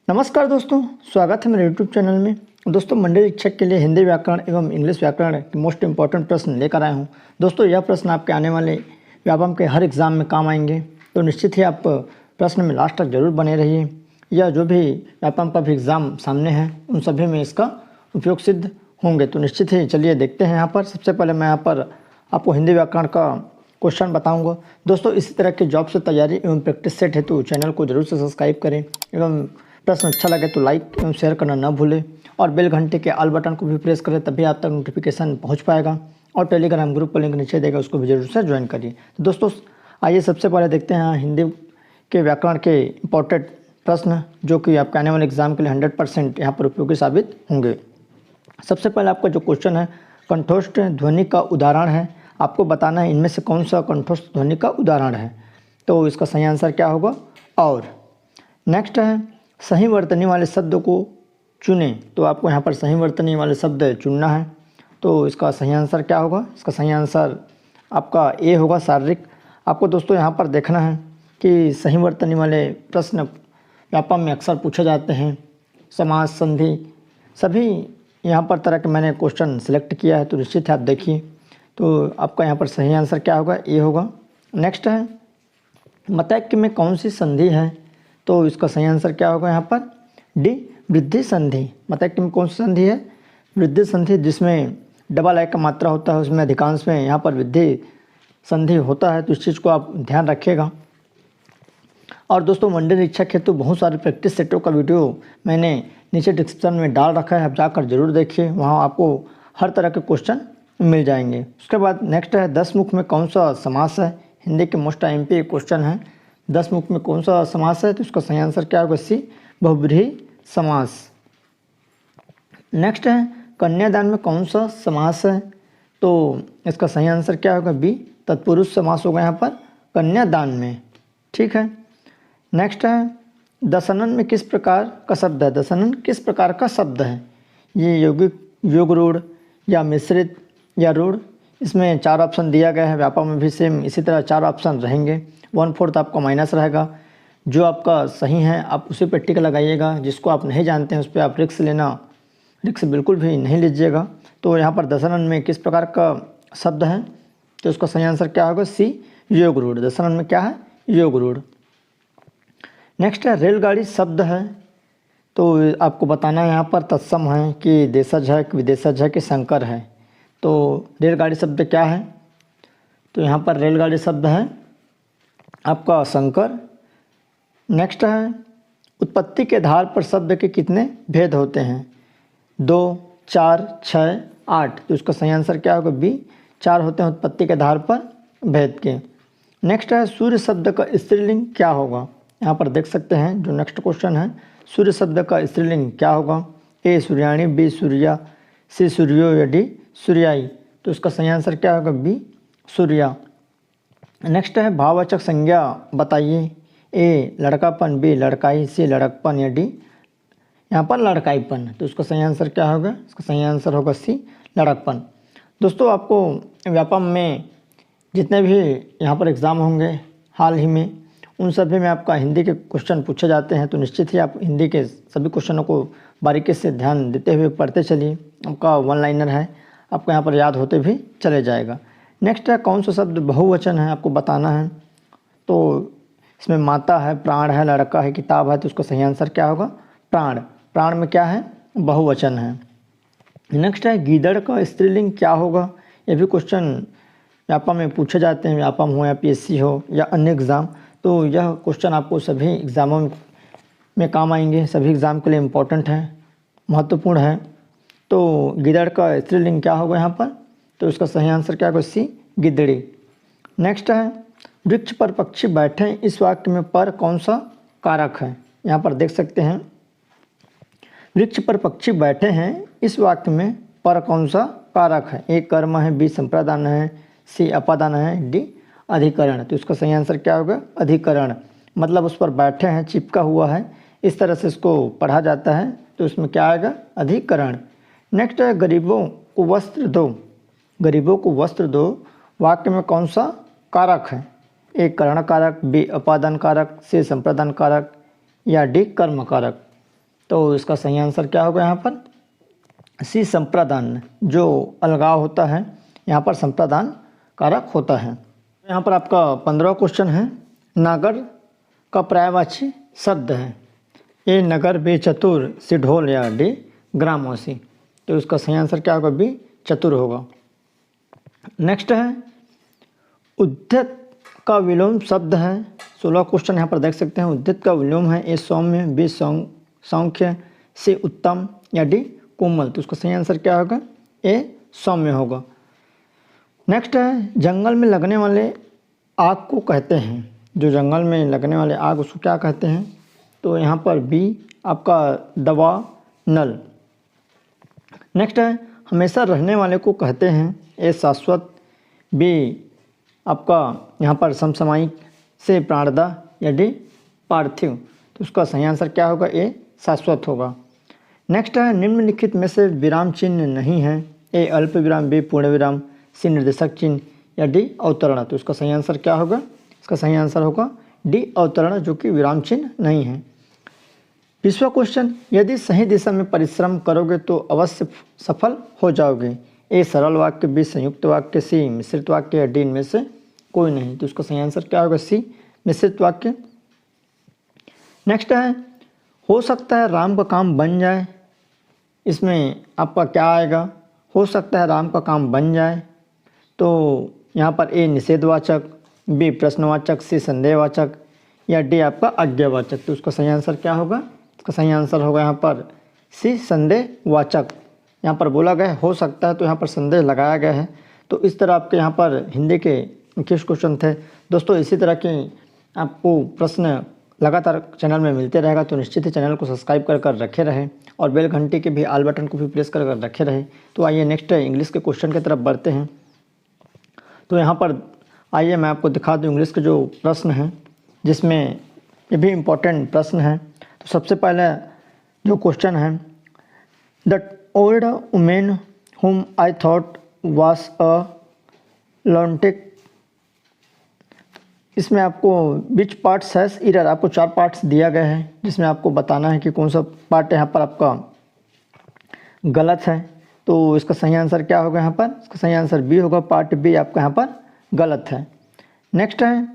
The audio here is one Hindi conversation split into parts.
नमस्कार दोस्तों, स्वागत है मेरे यूट्यूब चैनल में। दोस्तों, मंडल शिक्षक के लिए हिंदी व्याकरण एवं इंग्लिश व्याकरण के मोस्ट इंपॉर्टेंट प्रश्न लेकर आया हूं। दोस्तों, यह प्रश्न आपके आने वाले व्यापम के हर एग्ज़ाम में काम आएंगे, तो निश्चित ही आप प्रश्न में लास्ट तक जरूर बने रहिए। यह जो भी व्यापम का भी एग्ज़ाम सामने है उन सभी में इसका उपयोग सिद्ध होंगे। तो निश्चित ही चलिए देखते हैं। यहाँ पर सबसे पहले मैं यहाँ पर आपको हिंदी व्याकरण का क्वेश्चन बताऊंगा। दोस्तों, इसी तरह की जॉब से तैयारी एवं प्रैक्टिस सेट हेतु चैनल को जरूर से सब्सक्राइब करें एवं प्रश्न अच्छा लगे तो लाइक एवं शेयर करना न भूलें और बेल घंटे के ऑल बटन को भी प्रेस करें, तभी आप तक नोटिफिकेशन पहुंच पाएगा। और टेलीग्राम ग्रुप पर लिंक नीचे देगा, उसको भी जरूर से ज्वाइन करिए। तो दोस्तों, आइए सबसे पहले देखते हैं हिंदी के व्याकरण के इंपॉर्टेंट प्रश्न जो कि आपके आने वाले एग्जाम के लिए 100% यहाँ पर उपयोगी साबित होंगे। सबसे पहले आपका जो क्वेश्चन है, कंठोष्ठ ध्वनि का उदाहरण है। आपको बताना है इनमें से कौन सा कंठोष्ठ ध्वनि का उदाहरण है। तो इसका सही आंसर क्या होगा? और नेक्स्ट है, सही वर्तनी वाले शब्द को चुनें। तो आपको यहाँ पर सही वर्तनी वाले शब्द चुनना है। तो इसका सही आंसर क्या होगा? इसका सही आंसर आपका ए होगा, शारीरिक। आपको दोस्तों यहाँ पर देखना है कि सही वर्तनी वाले प्रश्न व्यापम में अक्सर पूछे जाते हैं। समास, संधि, सभी यहाँ पर तरह के मैंने क्वेश्चन सिलेक्ट किया है, तो निश्चित है आप देखिए। तो आपका यहाँ पर सही आंसर क्या होगा? ए होगा। नेक्स्ट है, मतैक्य में कौन सी संधि है? तो इसका सही आंसर क्या होगा? यहाँ पर डी, वृद्धि संधि। मतैक्य में कौन सी संधि है? वृद्धि संधि, जिसमें डबल आई का मात्रा होता है, उसमें अधिकांश में यहाँ पर वृद्धि संधि होता है। तो इस चीज़ को आप ध्यान रखिएगा। और दोस्तों, मंडल शिक्षक हेतु बहुत सारे प्रैक्टिस सेटों का वीडियो मैंने नीचे डिस्क्रिप्शन में डाल रखा है, आप जाकर जरूर देखिए, वहाँ आपको हर तरह के क्वेश्चन मिल जाएंगे। उसके बाद नेक्स्ट है, 10 मुख में कौन सा समास है? हिंदी के मोस्ट एमपी क्वेश्चन है, 10 मुख में कौन सा समास है? तो इसका सही आंसर क्या होगा? सी, बहुब्रीहि समास। नेक्स्ट है, कन्यादान में कौन सा समास है? तो इसका सही आंसर क्या होगा? बी, तत्पुरुष समास होगा यहाँ पर कन्यादान में। ठीक है। नेक्स्ट है, दशनन में किस प्रकार का शब्द है? दशनन किस प्रकार का शब्द है? ये यौगिक, योग रूढ़ या मिश्रित या रूढ़? इसमें 4 ऑप्शन दिया गया है। व्यापक में भी सेम इसी तरह 4 ऑप्शन रहेंगे। 1/4 आपका माइनस रहेगा। जो आपका सही है आप उसी पर टिक लगाइएगा, जिसको आप नहीं जानते हैं उस पर आप रिक्स बिल्कुल भी नहीं लीजिएगा। तो यहाँ पर दशनन में किस प्रकार का शब्द है? तो उसका सही आंसर क्या होगा? सी, योग रूढ़। दशनन में क्या है? योग रूढ़। नेक्स्ट है, रेलगाड़ी शब्द है। तो आपको बताना है यहाँ पर तत्सम है कि देशज है कि विदेशज है कि संकर है। तो रेलगाड़ी शब्द क्या है? तो यहाँ पर रेलगाड़ी शब्द है आपका संकर। नेक्स्ट है, उत्पत्ति के आधार पर शब्द के कितने भेद होते हैं? 2, 4, 6, 8। तो इसका सही आंसर क्या होगा? बी, 4 होते हैं उत्पत्ति के आधार पर भेद के। नेक्स्ट है, सूर्य शब्द का स्त्रीलिंग क्या होगा? यहाँ पर देख सकते हैं जो नेक्स्ट क्वेश्चन है, सूर्य शब्द का स्त्रीलिंग क्या होगा? ए, सूर्याणी, बी, सूर्या, सी, सूर्यो या डी, सूर्याई। तो इसका सही आंसर क्या होगा? बी, सूर्या। नेक्स्ट है, भाववाचक संज्ञा बताइए। ए, लड़कापन, बी, लड़काई, सी, लड़कपन या डी यहाँ पर लड़काईपन। तो इसका सही आंसर क्या होगा? इसका सही आंसर होगा सी, लड़कपन। दोस्तों, आपको व्यापम में जितने भी यहाँ पर एग्ज़ाम होंगे हाल ही में, उन सभी में आपका हिंदी के क्वेश्चन पूछे जाते हैं। तो निश्चित ही आप हिंदी के सभी क्वेश्चनों को बारीकी से ध्यान देते हुए पढ़ते चलिए। आपका 1 लाइनर है, आपको यहाँ पर याद होते भी चले जाएगा। नेक्स्ट है, कौन सा शब्द बहुवचन है? आपको बताना है। तो इसमें माता है, प्राण है, लड़का है, किताब है। तो उसका सही आंसर क्या होगा? प्राण। प्राण में क्या है? बहुवचन है। नेक्स्ट है, गीदड़ का स्त्रीलिंग क्या होगा? ये भी क्वेश्चन व्यापम में पूछे जाते हैं, व्यापम हो या पीएससी हो या अन्य एग्ज़ाम। तो यह क्वेश्चन आपको सभी एग्ज़ामों में काम आएंगे, सभी एग्ज़ाम के लिए इम्पोर्टेंट है, महत्वपूर्ण है। तो गिदड़ का स्त्रीलिंग क्या होगा यहाँ पर? तो इसका सही आंसर क्या होगा? सी, गिदड़ी। नेक्स्ट है, वृक्ष पर पक्षी बैठे, इस वाक्य में पर कौन सा कारक है? यहाँ पर देख सकते हैं, वृक्ष पर पक्षी बैठे हैं, इस वाक्य में पर कौन सा कारक है? ए, कर्म है, बी, संप्रदान है, सी, अपादान है, डी, अधिकरण। तो इसका सही आंसर क्या होगा? अधिकरण। मतलब उस पर बैठे हैं, चिपका हुआ है, इस तरह से इसको पढ़ा जाता है। तो इसमें क्या आएगा? अधिकरण। नेक्स्ट है, गरीबों को वस्त्र दो। गरीबों को वस्त्र दो वाक्य में कौन सा कारक है? ए, करण कारक, बी, अपादान कारक, सी, संप्रदान कारक या डी, कर्म कारक। तो इसका सही आंसर क्या होगा यहाँ पर? सी, संप्रदान। जो अलगाव होता है यहाँ पर संप्रदान कारक होता है। यहाँ पर आपका 15वां क्वेश्चन है, नागर का पर्यायवाची शब्द है। ए नगर, बी चतुर, सी ढोल या डी ग्रामवासी। तो इसका सही आंसर क्या होगा? बी चतुर होगा। नेक्स्ट है, उद्यत का विलोम शब्द है। 16वां क्वेश्चन यहाँ पर देख सकते हैं, उद्यत का विलोम है। ए सौम्य, बी सौख्य, सी उत्तम या डी कोमल। तो उसका सही आंसर क्या होगा? ए सौम्य होगा। नेक्स्ट है, जंगल में लगने वाले आग को कहते हैं। जो जंगल में लगने वाले आग उसको क्या कहते हैं? तो यहाँ पर बी आपका दवा नल। नेक्स्ट है, हमेशा रहने वाले को कहते हैं। ए शाश्वत, बी आपका यहाँ पर समसामयिक, से प्राणदाह या डी पार्थिव। तो उसका सही आंसर क्या होगा? ए शाश्वत होगा। नेक्स्ट है, निम्नलिखित में से विराम चिन्ह नहीं है। ए अल्प विराम, बी पूर्ण विराम, सी निर्देशक चिन्ह या डी अवतरण। तो इसका सही आंसर क्या होगा? इसका सही आंसर होगा डी अवतरण, जो कि विराम चिन्ह नहीं है। 20वां क्वेश्चन, यदि सही दिशा में परिश्रम करोगे तो अवश्य सफल हो जाओगे। ए सरल वाक्य, बी संयुक्त वाक्य, सी मिश्रित वाक्य या डी इनमें से कोई नहीं। तो इसका सही आंसर क्या होगा? सी मिश्रित वाक्य। नेक्स्ट है, हो सकता है राम का काम बन जाए। इसमें आपका क्या आएगा? हो सकता है राम का काम बन जाए। तो यहाँ पर ए निषेधवाचक, बी प्रश्नवाचक, सी संदेहवाचक या डी आपका आज्ञावाचक। तो उसका सही आंसर क्या होगा? इसका सही आंसर होगा यहाँ पर सी संदेहवाचक। यहाँ पर बोला गया है हो सकता है, तो यहाँ पर संदेह लगाया गया है। तो इस तरह आपके यहाँ पर हिंदी के 21 क्वेश्चन थे। दोस्तों इसी तरह के आपको प्रश्न लगातार चैनल में मिलते रहेगा, तो निश्चित ही चैनल को सब्सक्राइब कर रखे रहें और बेल घंटे के भी आल बटन को भी प्रेस कर रखे रहें। तो आइए नेक्स्ट इंग्लिश के क्वेश्चन की तरफ बढ़ते हैं। तो यहाँ पर आइए मैं आपको दिखा दूँ इंग्लिश के जो प्रश्न हैं, जिसमें ये भी इम्पोर्टेंट प्रश्न है। तो सबसे पहले जो क्वेश्चन है, the old women whom I thought was a lunatic। इसमें आपको विच पार्ट्स हैज़ एरर, आपको 4 पार्ट्स दिया गया है, जिसमें आपको बताना है कि कौन सा पार्ट यहाँ पर आपका गलत है। तो इसका सही आंसर क्या होगा? यहाँ पर इसका सही आंसर बी होगा, पार्ट बी आपका यहाँ पर गलत है। नेक्स्ट है,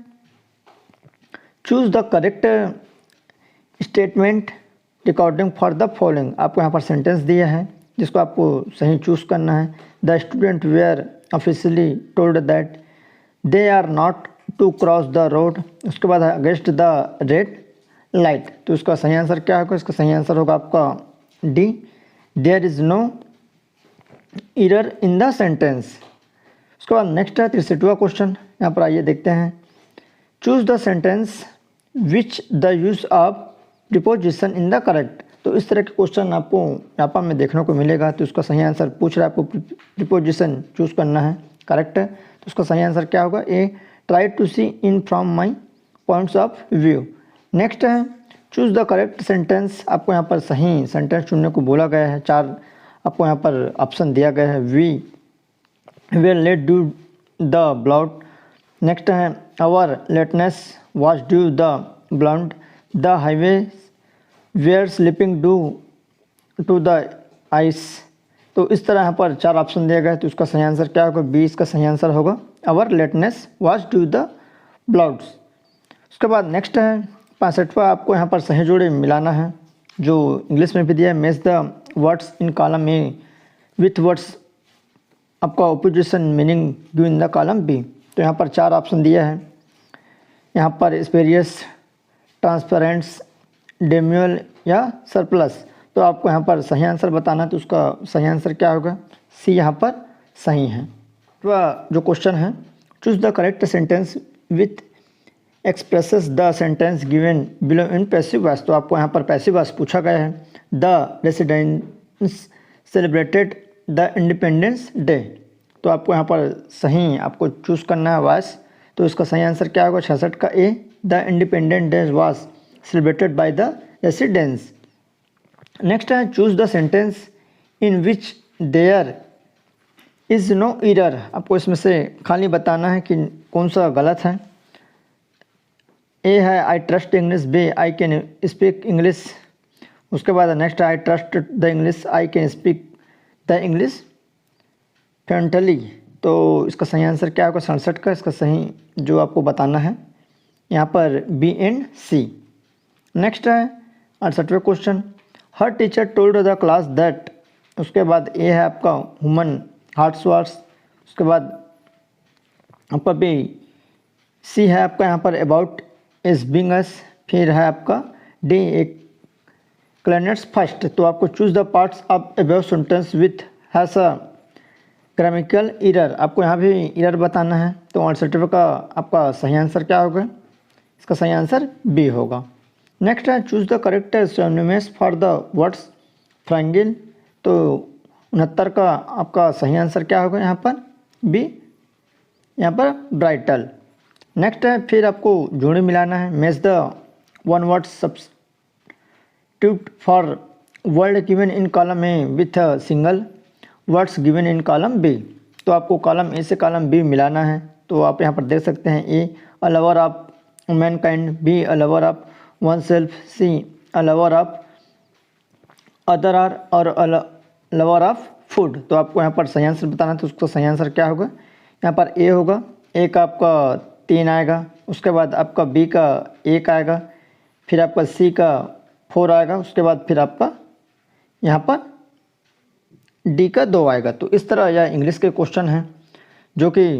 choose the correct statement recording for the following. आपको यहाँ पर सेंटेंस दिया है जिसको आपको सही चूज़ करना है। The student were officially told that they are not to cross the road. उसके बाद अगेंस्ट द रेड लाइट। तो इसका सही आंसर क्या होगा? इसका सही आंसर होगा आपका D, there is no error in the sentence. उसके बाद नेक्स्ट है 63वां क्वेश्चन। यहाँ पर आइए देखते हैं, choose the sentence which the use of preposition in the correct. तो इस तरह के क्वेश्चन आपको यहाँ पर में देखने को मिलेगा। तो इसका सही आंसर पूछ रहा है, आपको प्रीपोजिशन चूज़ करना है, करेक्ट है। तो उसका सही आंसर क्या होगा? A, try to see in from my points of view. Next है, चूज़ द करेक्ट सेंटेंस। आपको यहाँ पर सही सेंटेंस चुनने को बोला गया है। 4 आपको यहाँ पर ऑप्शन दिया गया है। We will late due the blood. Next है, our lateness was due the blood. The highway were sleeping due to the ice. तो इस तरह यहाँ पर 4 ऑप्शन दिया गया है। तो उसका सही आंसर क्या होगा? बी इसका सही आंसर होगा, our lateness was due the bloods. उसके बाद नेक्स्ट है 65वां। आपको यहाँ पर सही जोड़े मिलाना है, जो इंग्लिश में भी दिया है। Match the words in column A with words आपका opposition meaning give in the column B. तो यहाँ पर 4 ऑप्शन दिया है। यहाँ पर स्पेरियस, ट्रांसपेरेंट्स, डेम्यूअल या सरप्लस। तो आपको यहाँ पर सही आंसर बताना है। तो उसका सही आंसर क्या होगा? सी यहाँ पर सही है। तो जो क्वेश्चन है, choose the correct sentence with expresses the sentence given below in passive voice. तो आपको यहाँ पर पैसिव वॉइस पूछा गया है। The residents celebrated the independence day. तो आपको यहाँ पर सही आपको चूज़ करना है वॉइस। तो इसका सही आंसर क्या होगा? 66 का A, the independent day was celebrated by the residents. Next है, choose the sentence in which there is no error. आपको इसमें से खाली बताना है कि कौन सा गलत है। ए है, I trust English. B, I can speak English उसके बाद next I trust the English, I can speak the English fluently. तो इसका सही आंसर क्या होगा 67 का, इसका सही जो आपको बताना है यहाँ पर बी एंड सी। नेक्स्ट है 68वें question, her teacher told the class that, उसके बाद ए है आपका ह्यूमन हार्ट्स वार्स, उसके बाद आपका बी सी है आपका यहाँ पर अबाउट इज बिंग अस, फिर है आपका डी एक प्लैनेट्स फर्स्ट। तो आपको choose the parts of above sentence with has a grammatical error, आपको यहाँ भी एरर बताना है। तो 68वें का आपका सही आंसर क्या होगा, इसका सही आंसर बी होगा। नेक्स्ट है choose the correct synonyms for the words fragile. तो 69 का आपका सही आंसर क्या होगा यहाँ पर बी, यहाँ पर ब्राइटल। नेक्स्ट है फिर आपको जोड़ी मिलाना है, match the one word substitute for word given in column A with single words given in column B. तो आपको कॉलम ए से कॉलम बी मिलाना है। तो आप यहाँ पर देख सकते हैं A a lover of mankind, B a lover of oneself, C a lover of other are और अ लवर ऑफ फूड। तो आपको यहाँ पर सही आंसर बताना है। तो उसका सही आंसर क्या होगा, यहाँ पर ए होगा, ए का आपका 3 आएगा, उसके बाद आपका बी का 1 आएगा, फिर आपका सी का 4 आएगा, उसके बाद फिर आपका यहाँ पर डी का 2 आएगा। तो इस तरह यह इंग्लिश के क्वेश्चन हैं जो कि